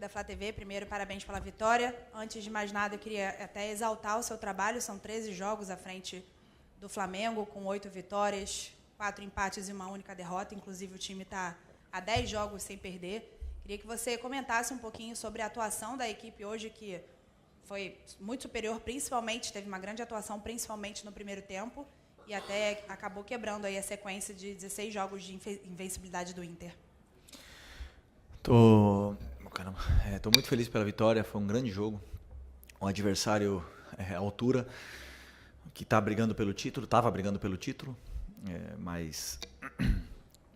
Da Flá TV, primeiro, parabéns pela vitória. Antes de mais nada, eu queria até exaltar o seu trabalho. São 13 jogos à frente do Flamengo, com 8 vitórias, 4 empates e uma única derrota. Inclusive, o time está há 10 jogos sem perder. Queria que você comentasse um pouquinho sobre a atuação da equipe hoje, que foi muito superior, principalmente, teve uma grande atuação, principalmente no primeiro tempo, e até acabou quebrando aí a sequência de 16 jogos de invencibilidade do Inter. Tô muito feliz pela vitória, foi um grande jogo. Um adversário à altura, que estava brigando pelo título, mas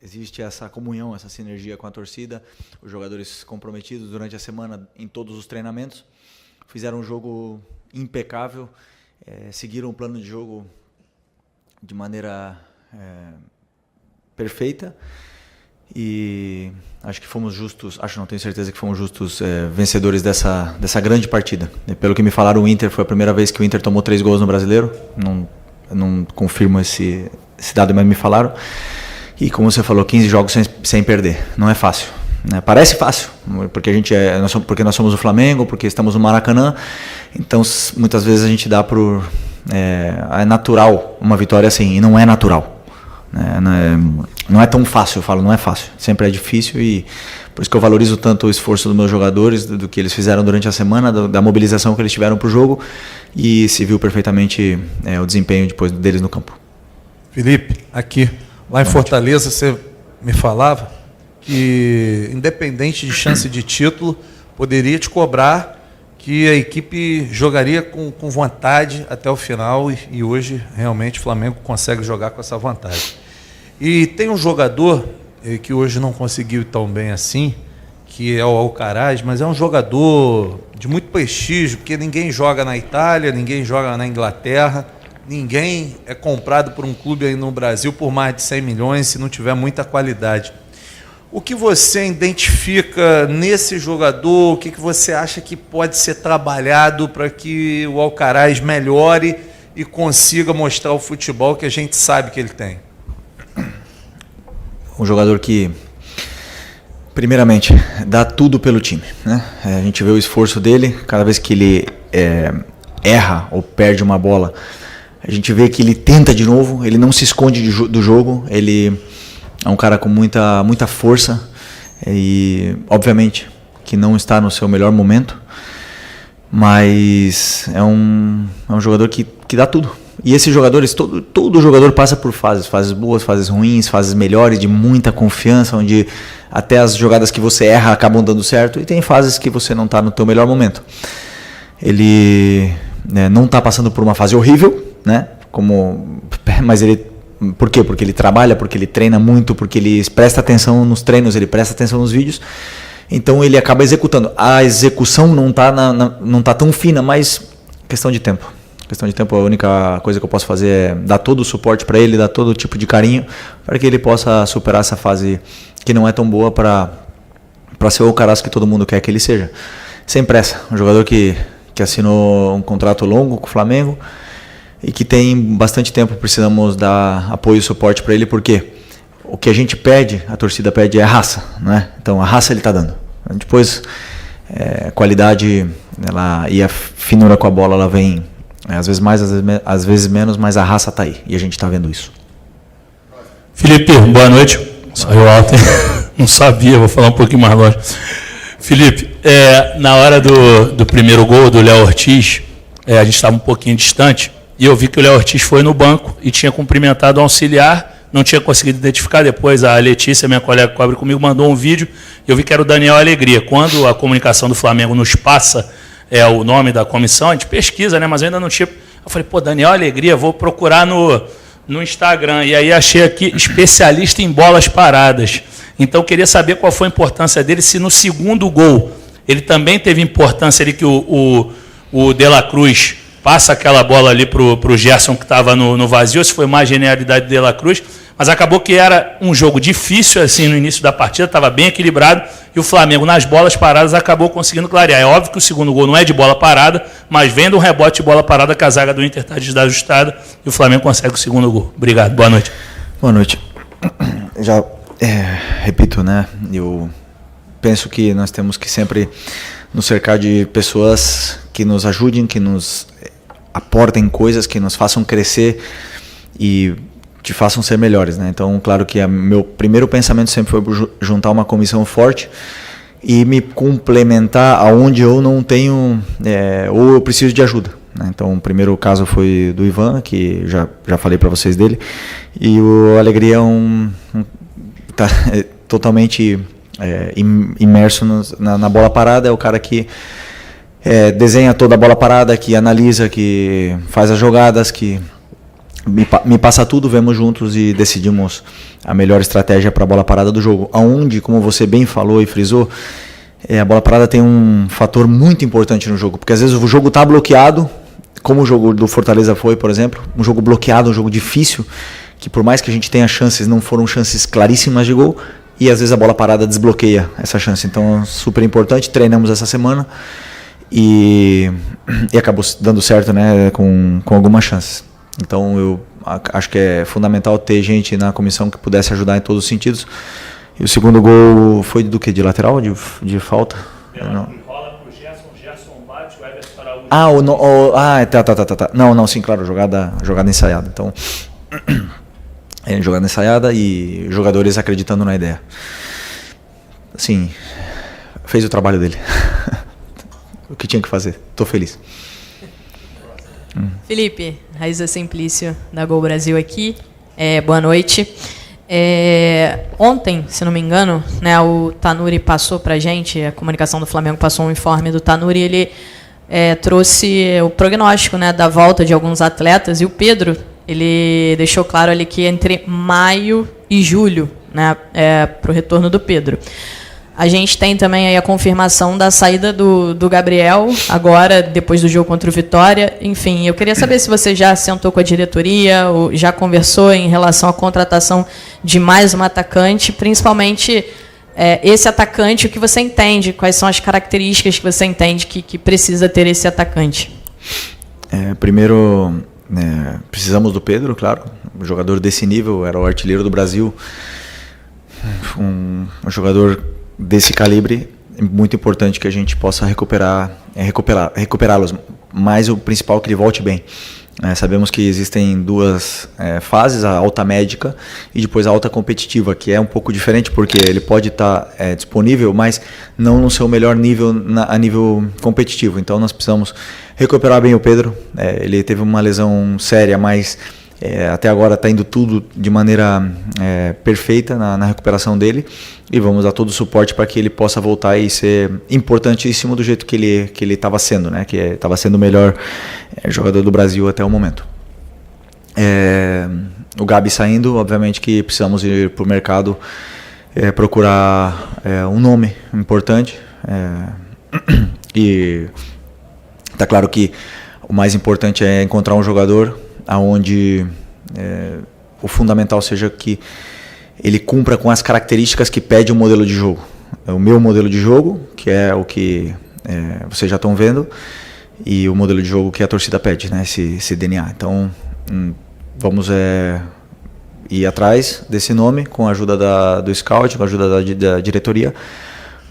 existe essa comunhão, essa sinergia com a torcida, os jogadores comprometidos durante a semana em todos os treinamentos, fizeram um jogo impecável, seguiram o plano de jogo de maneira perfeita. E acho que fomos justos, não tenho certeza que fomos justos vencedores dessa grande partida. Pelo que me falaram, o Inter foi a primeira vez que o Inter tomou 3 gols no Brasileiro. Não confirmo esse dado, mas me falaram. E como você falou, 15 jogos sem perder. Não é fácil, né? Parece fácil, porque porque nós somos o Flamengo, porque estamos no Maracanã. Então, muitas vezes a gente dá por... é natural uma vitória assim, e não é natural. Não é tão fácil, eu falo, não é fácil, sempre é difícil, e por isso que eu valorizo tanto o esforço dos meus jogadores, do que eles fizeram durante a semana, da mobilização que eles tiveram para o jogo, e se viu perfeitamente o desempenho depois deles no campo. Felipe, aqui, lá em Fortaleza, você me falava que, independente de chance de título, poderia te cobrar que a equipe jogaria com vontade até o final, e hoje realmente o Flamengo consegue jogar com essa vontade. E tem um jogador que hoje não conseguiu tão bem assim, que é o Alcaraz, mas é um jogador de muito prestígio, porque ninguém joga na Itália, ninguém joga na Inglaterra, ninguém é comprado por um clube aí no Brasil por mais de 100 milhões se não tiver muita qualidade. O que você identifica nesse jogador? O que você acha que pode ser trabalhado para que o Alcaraz melhore e consiga mostrar o futebol que a gente sabe que ele tem? Um jogador que, primeiramente, dá tudo pelo time, né? A gente vê o esforço dele, cada vez que ele erra ou perde uma bola, a gente vê que ele tenta de novo, ele não se esconde do jogo, ele é um cara com muita força e, obviamente, que não está no seu melhor momento, mas é um jogador que dá tudo. E esses jogadores, todo jogador passa por fases boas, fases ruins, fases melhores, de muita confiança, onde até as jogadas que você erra acabam dando certo, e tem fases que você não está no teu melhor momento. Ele não está passando por uma fase horrível, né? Mas ele... Por quê? Porque ele trabalha, porque ele treina muito, porque ele presta atenção nos treinos, ele presta atenção nos vídeos, então ele acaba executando. A execução não está tão fina, mas questão de tempo. A única coisa que eu posso fazer é dar todo o suporte para ele, dar todo tipo de carinho, para que ele possa superar essa fase que não é tão boa para ser o Alcaraz que todo mundo quer que ele seja. Sem pressa, um jogador que assinou um contrato longo com o Flamengo e que tem bastante tempo, precisamos dar apoio e suporte para ele, porque o que a gente pede, a torcida pede, é raça, né? Então a raça ele está dando. Depois, qualidade e a finura com a bola, ela vem... às vezes mais, às vezes menos, mas a raça está aí, e a gente está vendo isso. Felipe, boa noite. Saiu alto, hein? Não sabia, vou falar um pouquinho mais longe. Felipe, na hora do primeiro gol do Léo Ortiz, a gente estava um pouquinho distante, e eu vi que o Léo Ortiz foi no banco e tinha cumprimentado o auxiliar, não tinha conseguido identificar. Depois a Letícia, minha colega que cobre comigo, mandou um vídeo, e eu vi que era o Daniel Alegria. Quando a comunicação do Flamengo nos passa o nome da comissão, a gente pesquisa, né? Mas eu ainda não tinha... Eu falei, Daniel Alegria, vou procurar no Instagram. E aí achei aqui, especialista em bolas paradas. Então, queria saber qual foi a importância dele, se no segundo gol ele também teve importância ali, que o De La Cruz passa aquela bola ali para o Gerson, que estava no vazio, se foi mais genialidade do De La Cruz. Mas acabou que era um jogo difícil assim no início da partida, estava bem equilibrado, e o Flamengo, nas bolas paradas, acabou conseguindo clarear. É óbvio que o segundo gol não é de bola parada, mas vem de um rebote de bola parada, que a zaga do Inter está desajustada, e o Flamengo consegue o segundo gol. Obrigado, boa noite. Boa noite. Já repito, né? penso que nós temos que sempre nos cercar de pessoas que nos ajudem, que nos aportem coisas, que nos façam crescer e te façam ser melhores, né? Então, claro que meu primeiro pensamento sempre foi juntar uma comissão forte e me complementar aonde eu não tenho, ou eu preciso de ajuda, né? Então, o primeiro caso foi do Ivan, que já falei para vocês dele, e o Alegria tá totalmente imerso na bola parada, é o cara que desenha toda a bola parada, que analisa, que faz as jogadas, que me passa tudo, vemos juntos e decidimos a melhor estratégia para a bola parada do jogo. Aonde, como você bem falou e frisou, a bola parada tem um fator muito importante no jogo, porque às vezes o jogo está bloqueado, como o jogo do Fortaleza foi, por exemplo, um jogo bloqueado, um jogo difícil, que por mais que a gente tenha chances, não foram chances claríssimas de gol, e às vezes a bola parada desbloqueia essa chance. Então, super importante, treinamos essa semana e acabou dando certo, né, com algumas chances. Então, eu acho que é fundamental ter gente na comissão que pudesse ajudar em todos os sentidos. E o segundo gol foi do quê? De lateral? De falta? Não. Gerson bate, o Everton Araújo. Tá. Não, sim, claro, jogada ensaiada. Então, jogada ensaiada e jogadores acreditando na ideia. Assim, fez o trabalho dele. O que tinha que fazer. Estou feliz. Felipe, Raíza Simplício, da Gol Brasil aqui. Boa noite. Ontem, se não me engano, né, o Tanuri passou para a gente, a comunicação do Flamengo passou um informe do Tanuri, ele trouxe o prognóstico, né, da volta de alguns atletas, e o Pedro, ele deixou claro ali que entre maio e julho, né, para o retorno do Pedro. A gente tem também aí a confirmação da saída do Gabriel, agora, depois do jogo contra o Vitória. Enfim, eu queria saber se você já sentou com a diretoria, ou já conversou em relação à contratação de mais um atacante, principalmente esse atacante, o que você entende, quais são as características que você entende que precisa ter esse atacante? Primeiro, precisamos do Pedro, claro, um jogador desse nível, era o artilheiro do Brasil, um jogador desse calibre, é muito importante que a gente possa recuperá-los, mas o principal é que ele volte bem. Sabemos que existem duas fases, a alta médica e depois a alta competitiva, que é um pouco diferente porque ele pode estar disponível, mas não no seu melhor nível a nível competitivo. Então nós precisamos recuperar bem o Pedro. Ele teve uma lesão séria, mas até agora está indo tudo de maneira perfeita na recuperação dele, e vamos dar todo o suporte para que ele possa voltar e ser importantíssimo do jeito que ele estava sendo, né? Que estava sendo o melhor jogador do Brasil até o momento. O Gabi saindo, obviamente que precisamos ir para o mercado procurar um nome importante, e está claro que o mais importante é encontrar um jogador aonde o fundamental seja que ele cumpra com as características que pede o modelo de jogo. O meu modelo de jogo, que é o que vocês já estão vendo, e o modelo de jogo que a torcida pede, né? Esse DNA. Então, vamos ir atrás desse nome com a ajuda do scout, com a ajuda da diretoria,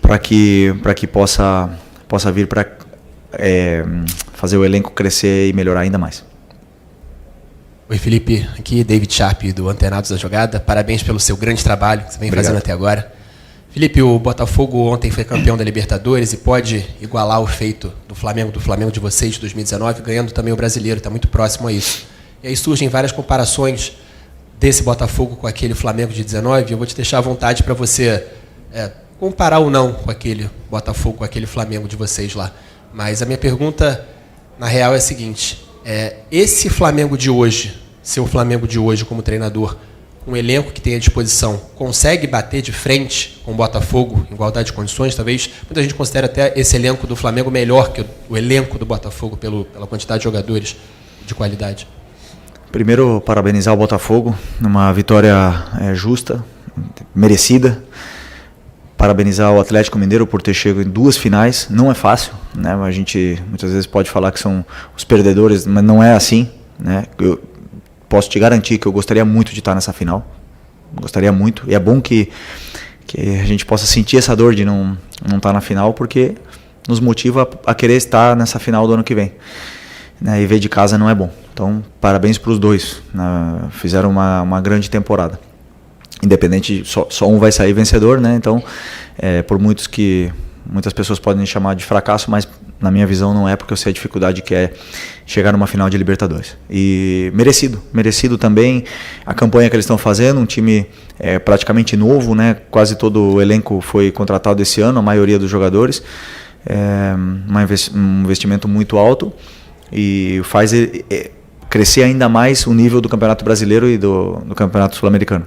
para que possa vir para fazer o elenco crescer e melhorar ainda mais. Oi, Felipe, aqui David Sharp do Antenados da Jogada. Parabéns pelo seu grande trabalho que você vem fazendo até agora. Felipe, o Botafogo ontem foi campeão da Libertadores e pode igualar o feito do Flamengo de vocês de 2019, ganhando também o Brasileiro, está muito próximo a isso. E aí surgem várias comparações desse Botafogo com aquele Flamengo de 19, e eu vou te deixar à vontade para você comparar ou não com aquele Botafogo, com aquele Flamengo de vocês lá. Mas a minha pergunta, na real, é a seguinte: esse Flamengo de hoje, seu Flamengo de hoje como treinador, com o elenco que tem à disposição, consegue bater de frente com o Botafogo em igualdade de condições? Talvez muita gente considere até esse elenco do Flamengo melhor que o elenco do Botafogo pela quantidade de jogadores de qualidade. Primeiro, parabenizar o Botafogo numa vitória justa, merecida. Parabenizar o Atlético Mineiro por ter chegado em 2 finais. Não é fácil, né? A gente muitas vezes pode falar que são os perdedores, mas não é assim, né? Eu posso te garantir que eu gostaria muito de estar nessa final. Gostaria muito. E é bom que que a gente possa sentir essa dor de não estar na final, porque nos motiva a querer estar nessa final do ano que vem. Né? E ver de casa não é bom. Então, parabéns para os dois. Né? Fizeram uma grande temporada. Independente, só um vai sair vencedor, né? Então, por muitas pessoas podem chamar de fracasso, mas na minha visão não é, porque eu sei a dificuldade que é chegar numa final de Libertadores. E merecido também a campanha que eles estão fazendo, um time praticamente novo, né? Quase todo o elenco foi contratado esse ano, a maioria dos jogadores, um investimento muito alto e faz crescer ainda mais o nível do Campeonato Brasileiro e do Campeonato Sul-Americano.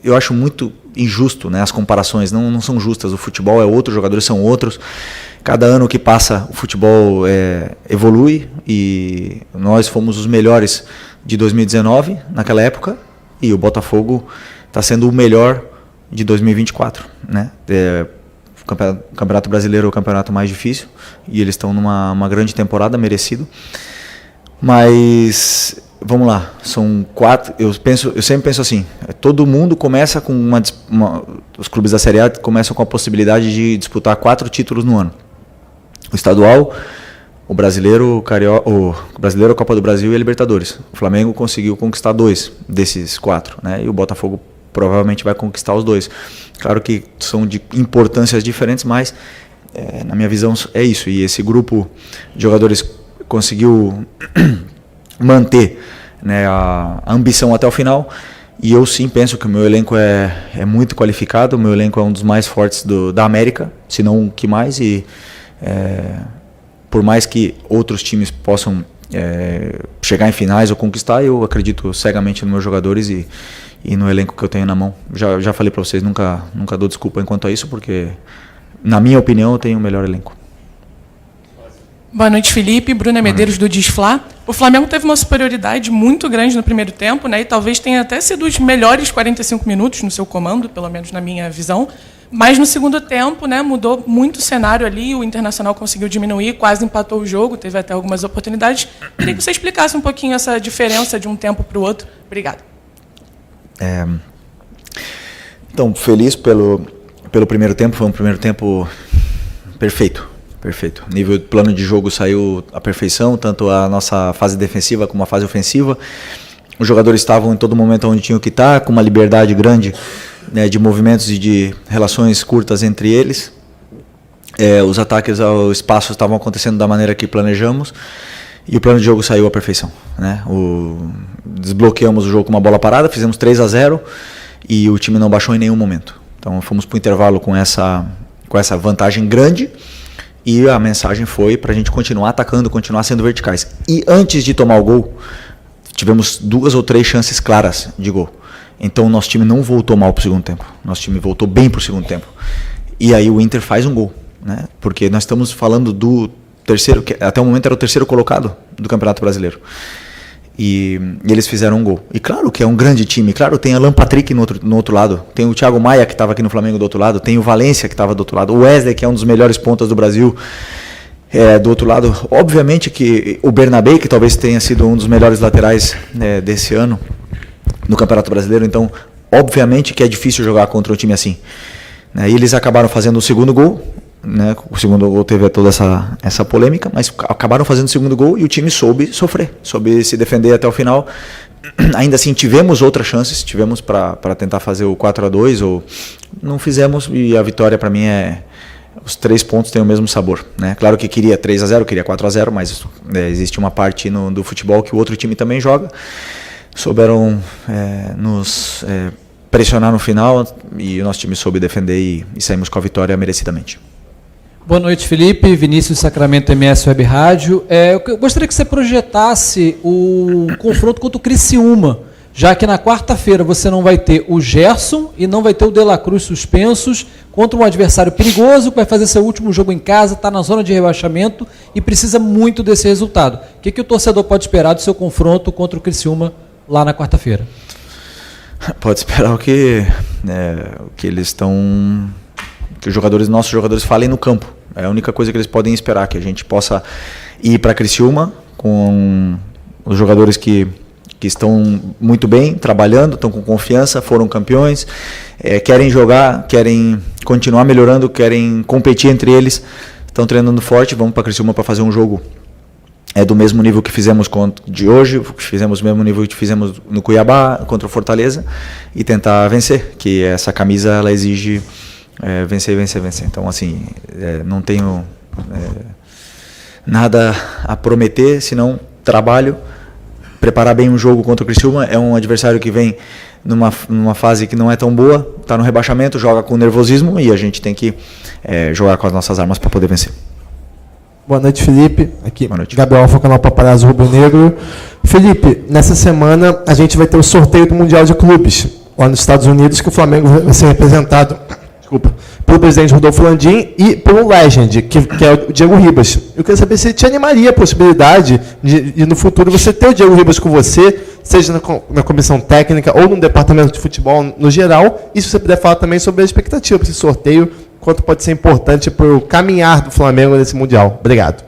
Eu acho muito injusto, né? As comparações não são justas. O futebol é outro, os jogadores são outros. Cada ano que passa o futebol evolui e nós fomos os melhores de 2019 naquela época e o Botafogo está sendo o melhor de 2024, né? O Campeonato Brasileiro é o campeonato mais difícil e eles estão numa grande temporada, merecido. Mas vamos lá, são 4. Eu sempre penso assim: todo mundo começa com os clubes da Série A começam com a possibilidade de disputar 4 títulos no ano: o estadual, o brasileiro, a Copa do Brasil e a Libertadores. O Flamengo conseguiu conquistar 2 desses 4, né? E o Botafogo provavelmente vai conquistar os 2. Claro que são de importâncias diferentes, mas na minha visão é isso. E esse grupo de jogadores conseguiu manter, né, a ambição até o final, e eu sim penso que o meu elenco é muito qualificado, o meu elenco é um dos mais fortes da América, se não o que mais, e por mais que outros times possam chegar em finais ou conquistar, eu acredito cegamente nos meus jogadores e no elenco que eu tenho na mão. Já falei para vocês, nunca dou desculpa enquanto a isso, porque na minha opinião eu tenho o melhor elenco. Boa noite, Felipe. Bruna Medeiros, do Disflá. O Flamengo teve uma superioridade muito grande no primeiro tempo, né? E talvez tenha até sido os melhores 45 minutos no seu comando, pelo menos na minha visão. Mas no segundo tempo, né, mudou muito o cenário ali, o Internacional conseguiu diminuir, quase empatou o jogo, teve até algumas oportunidades. Queria que você explicasse um pouquinho essa diferença de um tempo para o outro. Obrigado. Então, feliz pelo primeiro tempo, foi um primeiro tempo perfeito. Perfeito. O nível do plano de jogo saiu à perfeição, tanto a nossa fase defensiva como a fase ofensiva. Os jogadores estavam em todo momento onde tinham que estar, com uma liberdade grande, né, de movimentos e de relações curtas entre eles. Os ataques ao espaço estavam acontecendo da maneira que planejamos e o plano de jogo saiu à perfeição, né? Desbloqueamos o jogo com uma bola parada, fizemos 3-0 e o time não baixou em nenhum momento. Então fomos para o intervalo com essa vantagem grande. E a mensagem foi para a gente continuar atacando, continuar sendo verticais. E antes de tomar o gol, tivemos 2 ou 3 chances claras de gol. Então o nosso time não voltou mal para o segundo tempo. Nosso time voltou bem para o segundo tempo. E aí o Inter faz um gol, né? Porque nós estamos falando do terceiro, que até o momento era o terceiro colocado do Campeonato Brasileiro. E eles fizeram um gol. E claro que é um grande time. Claro, tem Alan Patrick no outro lado. Tem o Thiago Maia, que estava aqui no Flamengo, do outro lado. Tem o Valência, que estava do outro lado. O Wesley, que é um dos melhores pontas do Brasil, do outro lado. Obviamente que o Bernabé, que talvez tenha sido um dos melhores laterais desse ano no Campeonato Brasileiro. Então, obviamente que é difícil jogar contra um time assim. E eles acabaram fazendo o segundo gol. Né? O segundo gol teve toda essa polêmica, mas acabaram fazendo o segundo gol e o time soube sofrer, soube se defender até o final. Ainda assim, tivemos outras chances, tivemos para tentar fazer o 4-2, ou não fizemos, e a vitória para mim os 3 pontos têm o mesmo sabor, né? Claro que queria 3-0, queria 4-0, mas existe uma parte do futebol que o outro time também joga. Souberam nos pressionar no final e o nosso time soube defender e saímos com a vitória merecidamente. Boa noite, Felipe. Vinícius Sacramento, MS Web Rádio. Eu gostaria que você projetasse o confronto contra o Criciúma, já que na quarta-feira você não vai ter o Gerson e não vai ter o De La Cruz suspensos contra um adversário perigoso que vai fazer seu último jogo em casa, está na zona de rebaixamento e precisa muito desse resultado. O que o torcedor pode esperar do seu confronto contra o Criciúma lá na quarta-feira? Pode esperar o que eles estão... que nossos jogadores falem no campo. É a única coisa que eles podem esperar, que a gente possa ir para Criciúma com os jogadores que que estão muito bem, trabalhando, estão com confiança, foram campeões, querem jogar, querem continuar melhorando, querem competir entre eles, estão treinando forte. Vamos para Criciúma para fazer um jogo do mesmo nível que fizemos de hoje, fizemos o mesmo nível que fizemos no Cuiabá contra o Fortaleza, e tentar vencer, que essa camisa ela exige vencer, vencer, vencer. Então, assim, não tenho nada a prometer, senão trabalho, preparar bem um jogo contra o Criciúma. É um adversário que vem numa fase que não é tão boa, está no rebaixamento, joga com nervosismo, e a gente tem que jogar com as nossas armas para poder vencer. Boa noite, Felipe. Aqui, boa noite. Gabriel Alfa, canal Paparazzo Rubro Negro. Felipe, nessa semana a gente vai ter o sorteio do Mundial de Clubes lá nos Estados Unidos, que o Flamengo vai ser representado, pelo presidente Rodolfo Landim e pelo Legend, que é o Diego Ribas. Eu queria saber se te animaria a possibilidade de no futuro você ter o Diego Ribas com você, seja na comissão técnica ou no departamento de futebol no geral, e se você puder falar também sobre a expectativa para esse sorteio, quanto pode ser importante para o caminhar do Flamengo nesse Mundial. Obrigado.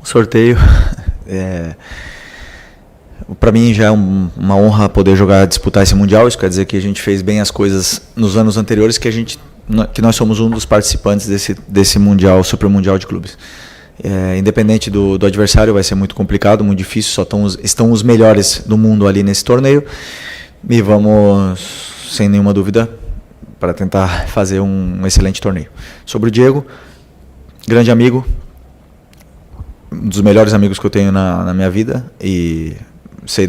O sorteio, para mim já é uma honra poder disputar esse Mundial. Isso quer dizer que a gente fez bem as coisas nos anos anteriores, que nós somos um dos participantes desse Mundial, Super Mundial de Clubes. Independente do adversário, vai ser muito complicado, muito difícil, só estão os melhores do mundo ali nesse torneio, e vamos, sem nenhuma dúvida, para tentar fazer um excelente torneio. Sobre o Diego, grande amigo, um dos melhores amigos que eu tenho na minha vida, e sei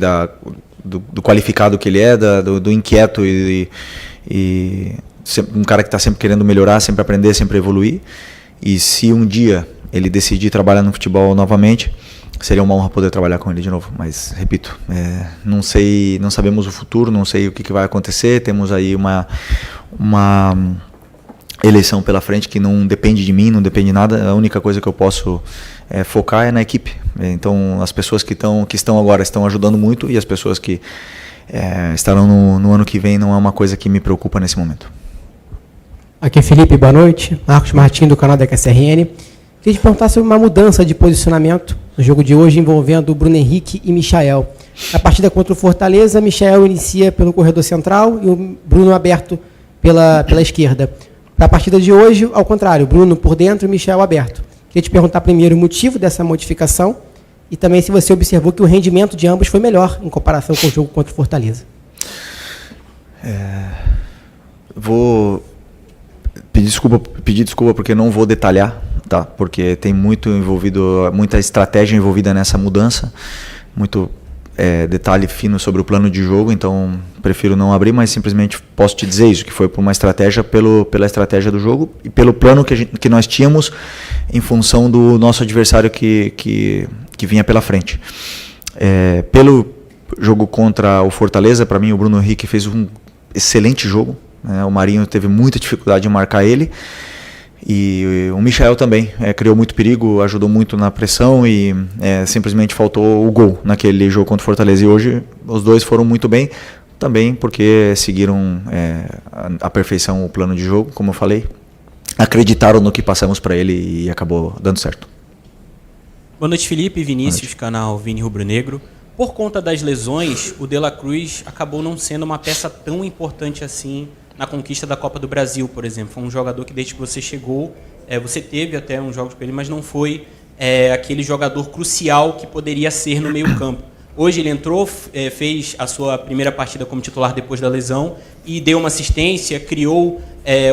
do qualificado que ele é, do inquieto e um cara que está sempre querendo melhorar, sempre aprender, sempre evoluir. E se um dia ele decidir trabalhar no futebol novamente, seria uma honra poder trabalhar com ele de novo. Mas, repito, não sabemos o futuro, não sei o que vai acontecer. Temos aí uma eleição pela frente que não depende de mim, não depende de nada. A única coisa que eu posso focar é na equipe. Então, as pessoas que estão agora estão ajudando muito, e as pessoas que estarão no ano que vem não é uma coisa que me preocupa nesse momento. Aqui é Felipe, boa noite. Marcos Martins, do canal da QSRN. Queria te perguntar sobre uma mudança de posicionamento no jogo de hoje envolvendo o Bruno Henrique e Michael. Na partida contra o Fortaleza, Michael inicia pelo corredor central e o Bruno aberto pela esquerda. Para a partida de hoje, ao contrário, Bruno por dentro e Michael aberto. Queria te perguntar primeiro o motivo dessa modificação e também se você observou que o rendimento de ambos foi melhor em comparação com o jogo contra o Fortaleza. Vou pedir desculpa porque não vou detalhar, tá? Porque tem muita estratégia envolvida nessa mudança, muito detalhe fino sobre o plano de jogo, então prefiro não abrir, mas simplesmente posso te dizer isso, que foi por uma estratégia, pela estratégia do jogo e pelo plano que nós tínhamos em função do nosso adversário que vinha pela frente. Pelo jogo contra o Fortaleza, para mim o Bruno Henrique fez um excelente jogo, né? O Marinho teve muita dificuldade em marcar ele, e o Michael também criou muito perigo, ajudou muito na pressão, e simplesmente faltou o gol naquele jogo contra o Fortaleza. E hoje os dois foram muito bem, também porque seguiram à perfeição o plano de jogo, como eu falei, acreditaram no que passamos para ele e acabou dando certo. Boa noite, Felipe, Vinícius, canal Vini Rubro Negro. Por conta das lesões, o De La Cruz acabou não sendo uma peça tão importante assim na conquista da Copa do Brasil, por exemplo. Foi um jogador que desde que você chegou, você teve até uns jogos com ele, mas não foi aquele jogador crucial que poderia ser no meio campo. Hoje ele entrou, fez a sua primeira partida como titular depois da lesão e deu uma assistência, criou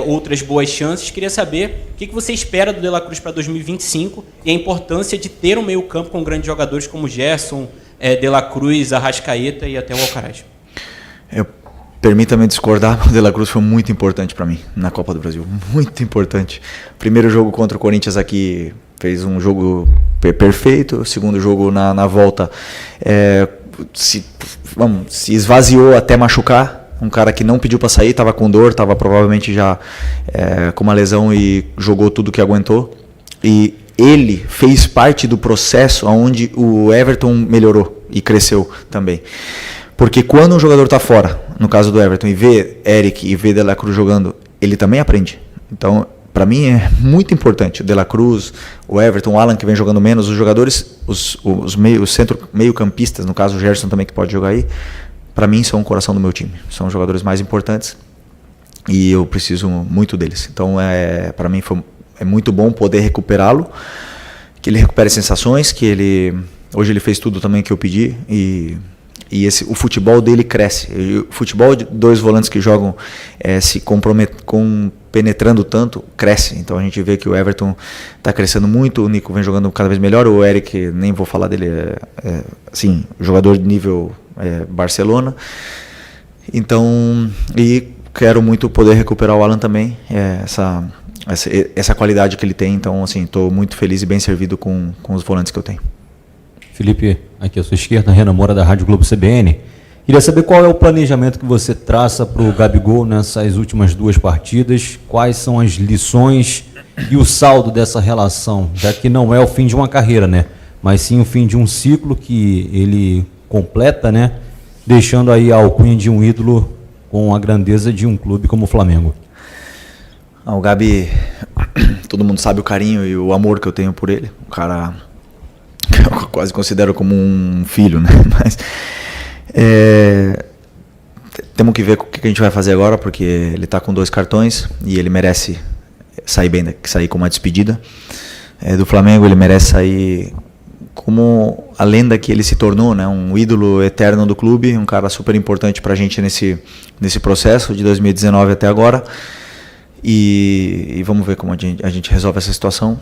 outras boas chances. Queria saber o que você espera do De La Cruz para 2025 e a importância de ter um meio campo com grandes jogadores como Gerson, De La Cruz, Arrascaeta e até o Alcaraz. Permita-me discordar, o De La Cruz foi muito importante para mim na Copa do Brasil, muito importante. Primeiro jogo contra o Corinthians aqui, fez um jogo perfeito. O segundo jogo na volta se esvaziou até machucar. Um cara que não pediu para sair, estava com dor, estava provavelmente já com uma lesão e jogou tudo que aguentou. E ele fez parte do processo onde o Everton melhorou e cresceu também. Porque quando um jogador está fora, no caso do Everton, e vê Eric e vê De La Cruz jogando, ele também aprende. Então, para mim é muito importante. O De La Cruz, o Everton, o Alan, que vem jogando menos, os jogadores, os meio-campistas, no caso o Gerson também, que pode jogar aí, para mim são o coração do meu time. São os jogadores mais importantes e eu preciso muito deles. Então, para mim é muito bom poder recuperá-lo, que ele recupere sensações, que hoje ele fez tudo também que eu pedi e o futebol dele cresce. O futebol de 2 volantes que jogam se penetrando tanto, cresce. Então a gente vê que o Everton está crescendo muito, o Nico vem jogando cada vez melhor, o Eric, nem vou falar dele, assim, jogador de nível Barcelona. Então, e quero muito poder recuperar o Alan também, essa qualidade que ele tem. Então, assim, estou muito feliz e bem servido com os volantes que eu tenho. Felipe, aqui à sua esquerda, Renan Moura, da Rádio Globo CBN. Queria saber qual é o planejamento que você traça para o Gabigol nessas últimas 2 partidas, quais são as lições e o saldo dessa relação, já que não é o fim de uma carreira, né? Mas sim o fim de um ciclo que ele completa, né? Deixando aí a alcunha de um ídolo com a grandeza de um clube como o Flamengo. O Gabi, todo mundo sabe o carinho e o amor que eu tenho por ele. Um cara que eu quase considero como um filho, né? Mas temos que ver o que a gente vai fazer agora, porque ele está com 2 cartões e ele merece sair com uma despedida do Flamengo. Ele merece sair como a lenda que ele se tornou, né? Um ídolo eterno do clube, um cara super importante para a gente nesse processo de 2019 até agora. E vamos ver como a gente resolve essa situação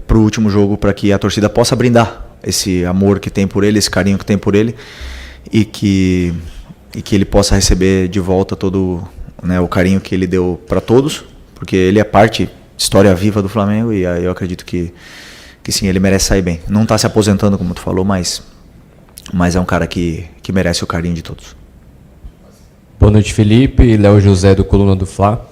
para o último jogo, para que a torcida possa brindar esse amor que tem por ele, esse carinho que tem por ele, e que ele possa receber de volta todo, né, o carinho que ele deu para todos, porque ele é parte, história viva do Flamengo, e eu acredito que sim, ele merece sair bem. Não está se aposentando, como tu falou, mas é um cara que merece o carinho de todos. Boa noite, Felipe. Léo José, do Coluna do Fla.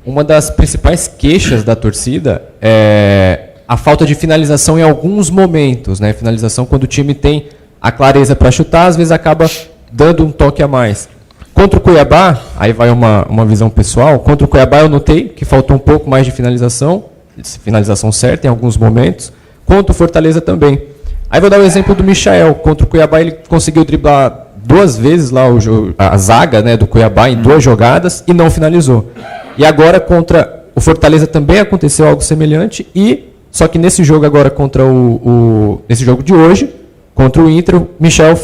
Uma das principais queixas da torcida é a falta de finalização em alguns momentos, né? Finalização quando o time tem a clareza para chutar, às vezes acaba dando um toque a mais. Contra o Cuiabá, aí vai uma visão pessoal, contra o Cuiabá eu notei que faltou um pouco mais de finalização certa em alguns momentos, contra o Fortaleza também. Aí vou dar o exemplo do Michael, contra o Cuiabá ele conseguiu driblar 2 vezes lá a zaga, né, do Cuiabá em 2 jogadas e não finalizou. E agora contra o Fortaleza também aconteceu algo semelhante, só que nesse jogo agora nesse jogo de hoje, contra o Inter, o Michael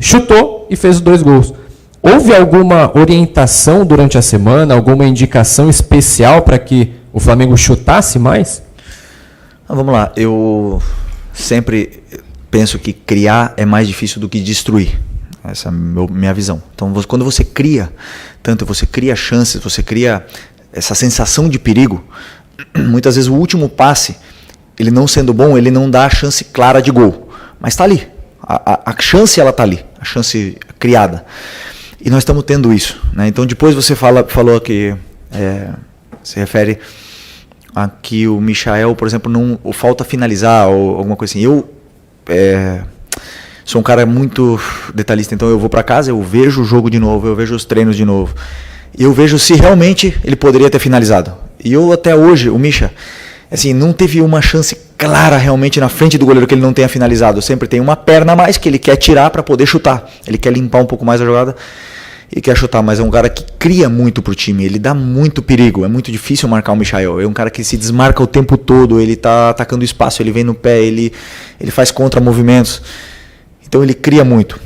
chutou e fez os 2 gols. Houve alguma orientação durante a semana, alguma indicação especial para que o Flamengo chutasse mais? Vamos lá, eu sempre penso que criar é mais difícil do que destruir. Essa é a minha visão. Então, quando você cria chances, você cria essa sensação de perigo, muitas vezes o último passe, ele não sendo bom, ele não dá a chance clara de gol. Mas está ali. A chance, ela está ali. A chance criada. E nós estamos tendo isso, né? Então, depois você falou que se refere a que o Michael, por exemplo, não falta finalizar ou alguma coisa assim. Eu sou um cara muito detalhista, então eu vou para casa, eu vejo o jogo de novo, eu vejo os treinos de novo. E eu vejo se realmente ele poderia ter finalizado. E eu até hoje, o Misha, assim, não teve uma chance clara realmente na frente do goleiro que ele não tenha finalizado. Sempre tem uma perna a mais que ele quer tirar para poder chutar. Ele quer limpar um pouco mais a jogada e quer chutar, mas é um cara que cria muito pro time, ele dá muito perigo, é muito difícil marcar o Michael. É um cara que se desmarca o tempo todo, ele tá atacando o espaço, ele vem no pé, ele faz contra-movimentos. Então ele cria muito.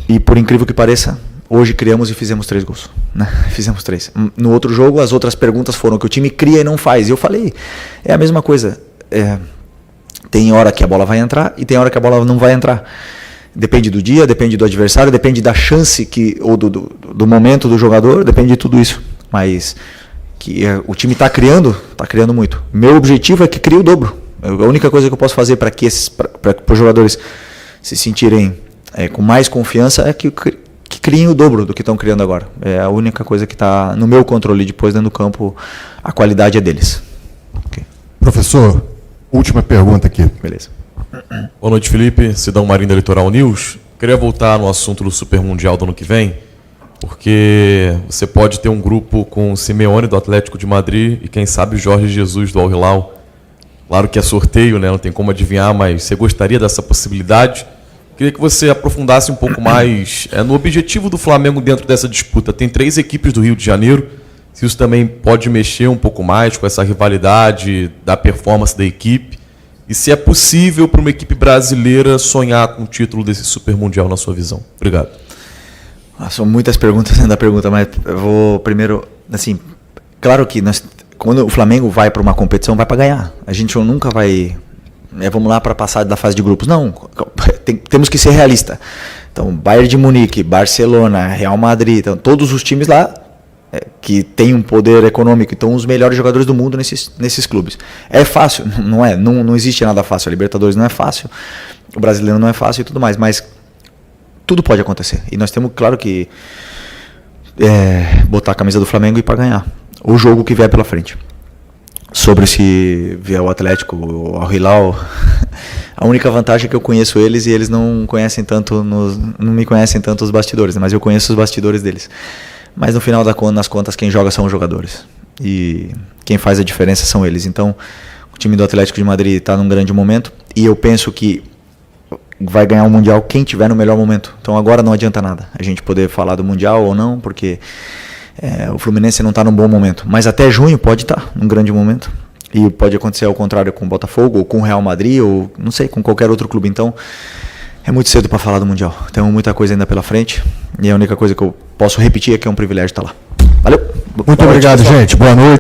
E por incrível que pareça, hoje criamos e fizemos 3 gols, né? Fizemos 3. No outro jogo, as outras perguntas foram que o time cria e não faz. E eu falei, é a mesma coisa. Tem hora que a bola vai entrar e tem hora que a bola não vai entrar. Depende do dia, depende do adversário, depende da chance ou do momento do jogador, depende de tudo isso. Mas que o time está criando muito. Meu objetivo é que crie o dobro. A única coisa que eu posso fazer para os jogadores se sentirem com mais confiança é que criem o dobro do que estão criando agora. É a única coisa que está no meu controle. Depois, dentro do campo, a qualidade é deles. Okay. Professor, última pergunta aqui. Beleza. Boa noite, Felipe. Sidão Marinho da Litoral News. Queria voltar no assunto do Super Mundial do ano que vem. Porque você pode ter um grupo com o Simeone do Atlético de Madrid e quem sabe o Jorge Jesus do Al Hilal. Claro que é sorteio, né? Não tem como adivinhar, mas você gostaria dessa possibilidade? Queria que você aprofundasse um pouco mais no objetivo do Flamengo dentro dessa disputa. Tem 3 equipes do Rio de Janeiro, se isso também pode mexer um pouco mais com essa rivalidade da performance da equipe, e se é possível para uma equipe brasileira sonhar com o título desse Super Mundial na sua visão. Obrigado. São muitas perguntas dentro da pergunta, mas eu vou primeiro, assim, claro que quando o Flamengo vai para uma competição, vai para ganhar. A gente nunca vai, vamos lá para passar da fase de grupos. Não, temos que ser realistas. Então, Bayern de Munique, Barcelona, Real Madrid, então, todos os times lá que têm um poder econômico, então os melhores jogadores do mundo nesses clubes. É fácil? Não é, não existe nada fácil. A Libertadores não é fácil, o brasileiro não é fácil e tudo mais, mas tudo pode acontecer. E nós temos, claro que, botar a camisa do Flamengo e ir para ganhar o jogo que vier pela frente. Sobre se vier o Atlético, o Al Hilal, a única vantagem é que eu conheço eles e eles não conhecem tanto, não me conhecem tanto os bastidores, né? Mas eu conheço os bastidores deles. Mas no final das contas, quem joga são os jogadores. E quem faz a diferença são eles. Então, o time do Atlético de Madrid está num grande momento e eu penso que vai ganhar o Mundial quem tiver no melhor momento. Então agora não adianta nada a gente poder falar do Mundial ou não, porque o Fluminense não está num bom momento. Mas até junho pode estar num grande momento. E pode acontecer ao contrário com o Botafogo, ou com o Real Madrid, ou não sei, com qualquer outro clube. Então é muito cedo para falar do Mundial. Temos muita coisa ainda pela frente. E a única coisa que eu posso repetir é que é um privilégio estar lá. Valeu! Muito obrigado, gente. Boa noite.